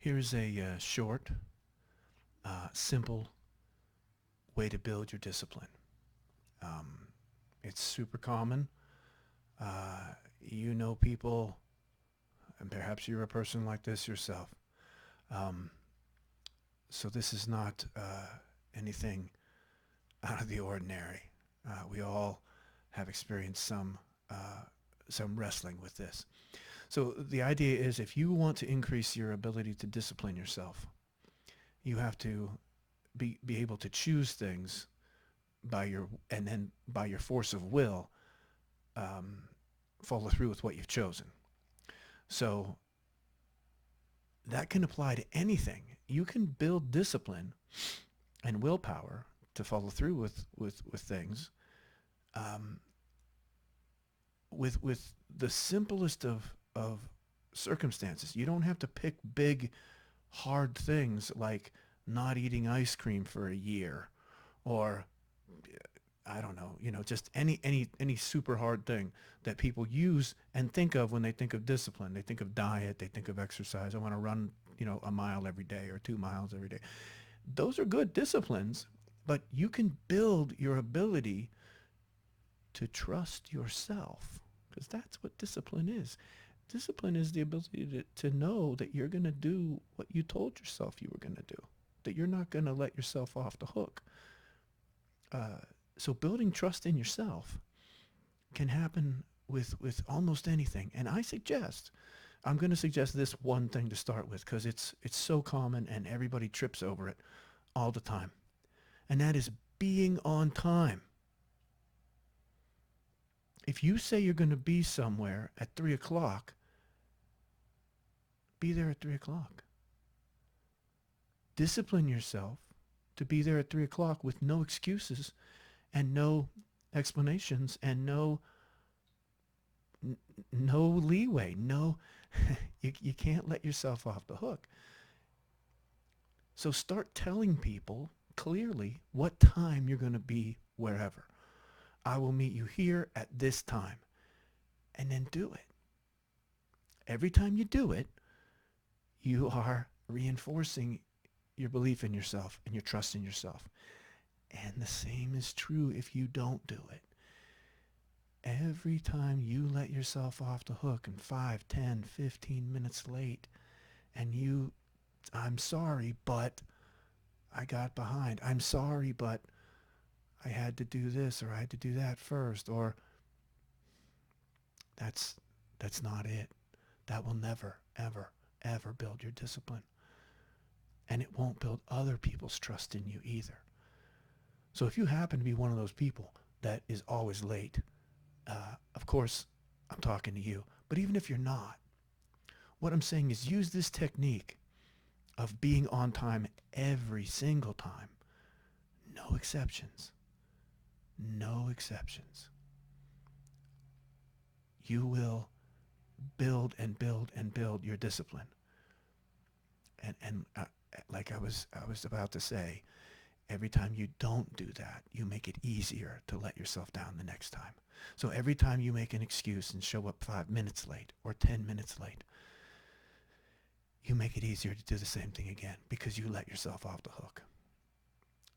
Here's a short, simple way to build your discipline. Um, it's super common. You know people, and perhaps you're a person like this yourself. Um, so this is not anything out of the ordinary. We all have experienced some wrestling with this. So the idea is, if you want to increase your ability to discipline yourself, you have to be able to choose things by your and then by your force of will, um, follow through with what you've chosen. So that can apply to anything. You can build discipline and willpower to follow through with things, um, with the simplest of circumstances. You don't have to pick big, hard things like not eating ice cream for a year, or I don't know, just any super hard thing that people use and think of when they think of discipline. They think of diet, they think of exercise. I want to run, a mile every day or 2 miles every day. Those are good disciplines, but you can build your ability to trust yourself, because that's what discipline is. Discipline is the ability to know that you're going to do what you told yourself you were going to do, that you're not going to let yourself off the hook. Uh, so building trust in yourself can happen with almost anything. And I'm going to suggest this one thing to start with, because it's so common and everybody trips over it all the time. And that is being on time. If you say you're going to be somewhere at 3 o'clock, be there at 3 o'clock. Discipline yourself to be there at 3 o'clock with no excuses and no explanations and no leeway. No, you can't let yourself off the hook. So start telling people clearly what time you're going to be wherever. I will meet you here at this time. And then do it. Every time you do it, you are reinforcing your belief in yourself and your trust in yourself. And the same is true if you don't do it. Every time you let yourself off the hook and 5, 10, 15 minutes late, and I'm sorry, but I got behind. I'm sorry, but I had to do this or I had to do that first, or that's not it. That will never, ever, ever build your discipline. And it won't build other people's trust in you either. So if you happen to be one of those people that is always late, of course, I'm talking to you. But even if you're not, what I'm saying is, use this technique of being on time every single time. No exceptions. No exceptions. You will build and build and build your discipline. And like I was about to say, every time you don't do that, you make it easier to let yourself down the next time. So every time you make an excuse and show up 5 minutes late or 10 minutes late, you make it easier to do the same thing again, because you let yourself off the hook.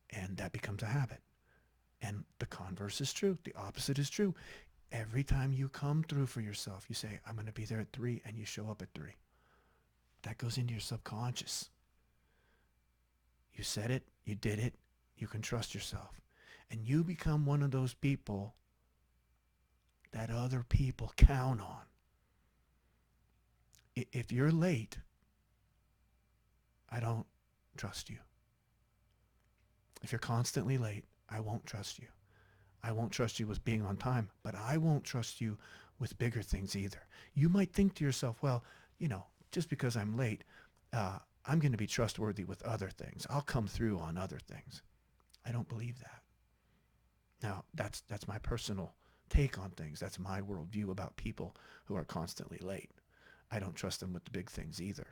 And that becomes a habit. And the converse is true. The opposite is true. Every time you come through for yourself, you say, I'm going to be there at 3, and you show up at 3. That goes into your subconscious. You said it, you did it, you can trust yourself. And you become one of those people that other people count on. If you're late, I don't trust you. If you're constantly late, I won't trust you. I won't trust you with being on time, but I won't trust you with bigger things either. You might think to yourself, well, just because I'm late, I'm going to be trustworthy with other things. I'll come through on other things. I don't believe that. Now, that's my personal take on things. That's my worldview about people who are constantly late. I don't trust them with the big things either.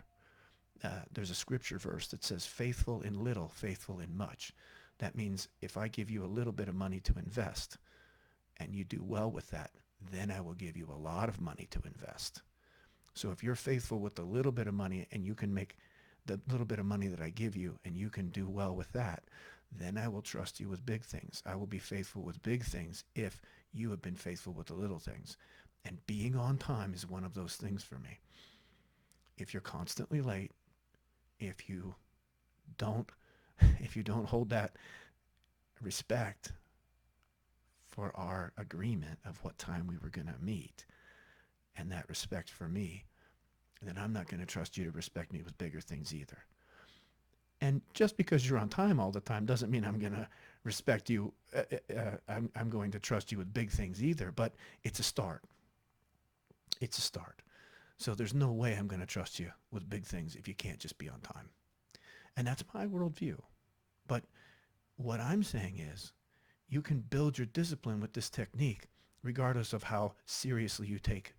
There's a scripture verse that says, faithful in little, faithful in much. That means if I give you a little bit of money to invest and you do well with that, then I will give you a lot of money to invest. So if you're faithful with a little bit of money and you can make the little bit of money that I give you and you can do well with that, then I will trust you with big things. I will be faithful with big things if you have been faithful with the little things. And being on time is one of those things for me. If you're constantly late, if you don't if you don't hold that respect for our agreement of what time we were going to meet and that respect for me, then I'm not going to trust you to respect me with bigger things either. And just because you're on time all the time doesn't mean I'm going to respect you. I'm going to trust you with big things either, but it's a start. It's a start. So there's no way I'm going to trust you with big things if you can't just be on time. And that's my worldview. But what I'm saying is you can build your discipline with this technique regardless of how seriously you take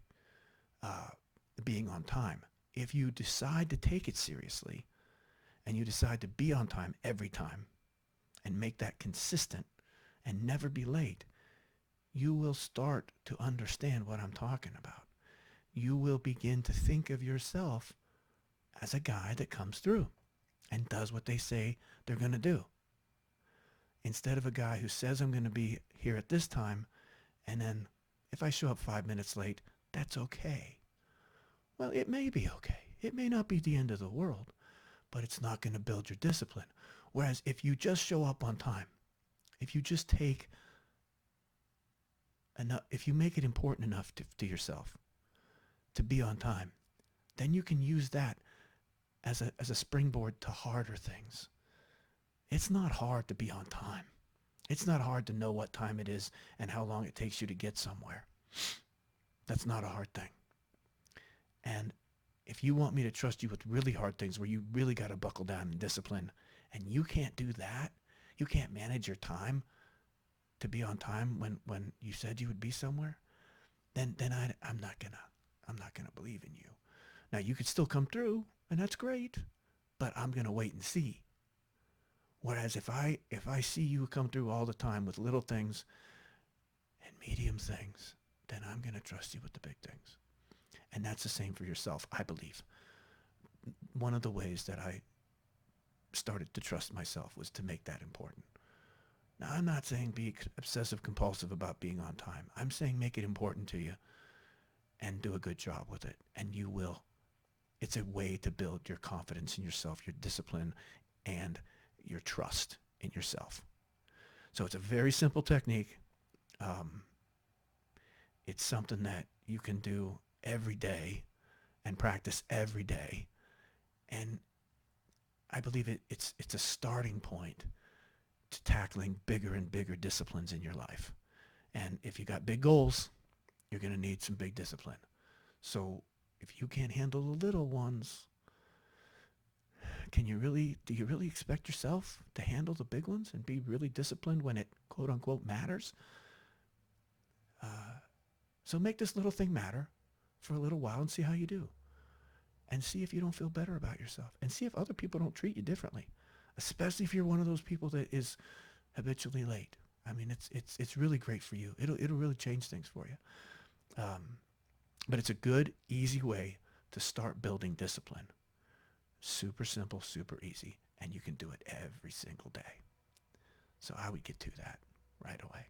being on time. If you decide to take it seriously and you decide to be on time every time and make that consistent and never be late, you will start to understand what I'm talking about. You will begin to think of yourself as a guy that comes through and does what they say they're going to do. Instead of a guy who says, I'm going to be here at this time, and then if I show up 5 minutes late, that's okay. Well, it may be okay. It may not be the end of the world, but it's not going to build your discipline. Whereas if you just show up on time, if you just take enough, if you make it important enough to yourself to be on time, then you can use that as a springboard to harder things. It's not hard to be on time. It's not hard to know what time it is and how long it takes you to get somewhere. That's not a hard thing. And if you want me to trust you with really hard things where you really got to buckle down and discipline, and you can't do that, you can't manage your time to be on time when you said you would be somewhere, then I'm not gonna believe in you. Now you could still come through, and that's great, but I'm gonna wait and see. Whereas if I see you come through all the time with little things and medium things, then I'm gonna trust you with the big things. And that's the same for yourself, I believe. One of the ways that I started to trust myself was to make that important. Now, I'm not saying be obsessive compulsive about being on time. I'm saying make it important to you and do a good job with it. And you will. It's a way to build your confidence in yourself, your discipline, and your trust in yourself. So it's a very simple technique. It's something that you can do every day and practice every day. And I believe it's a starting point to tackling bigger and bigger disciplines in your life. And if you got big goals, you're going to need some big discipline. So if you can't handle the little ones, do you really expect yourself to handle the big ones and be really disciplined when it quote unquote matters? So make this little thing matter for a little while and see how you do. And see if you don't feel better about yourself. And see if other people don't treat you differently. Especially if you're one of those people that is habitually late. I mean, it's really great for you. It'll really change things for you. But it's a good, easy way to start building discipline. Super simple, super easy, and you can do it every single day. So I would get to that right away.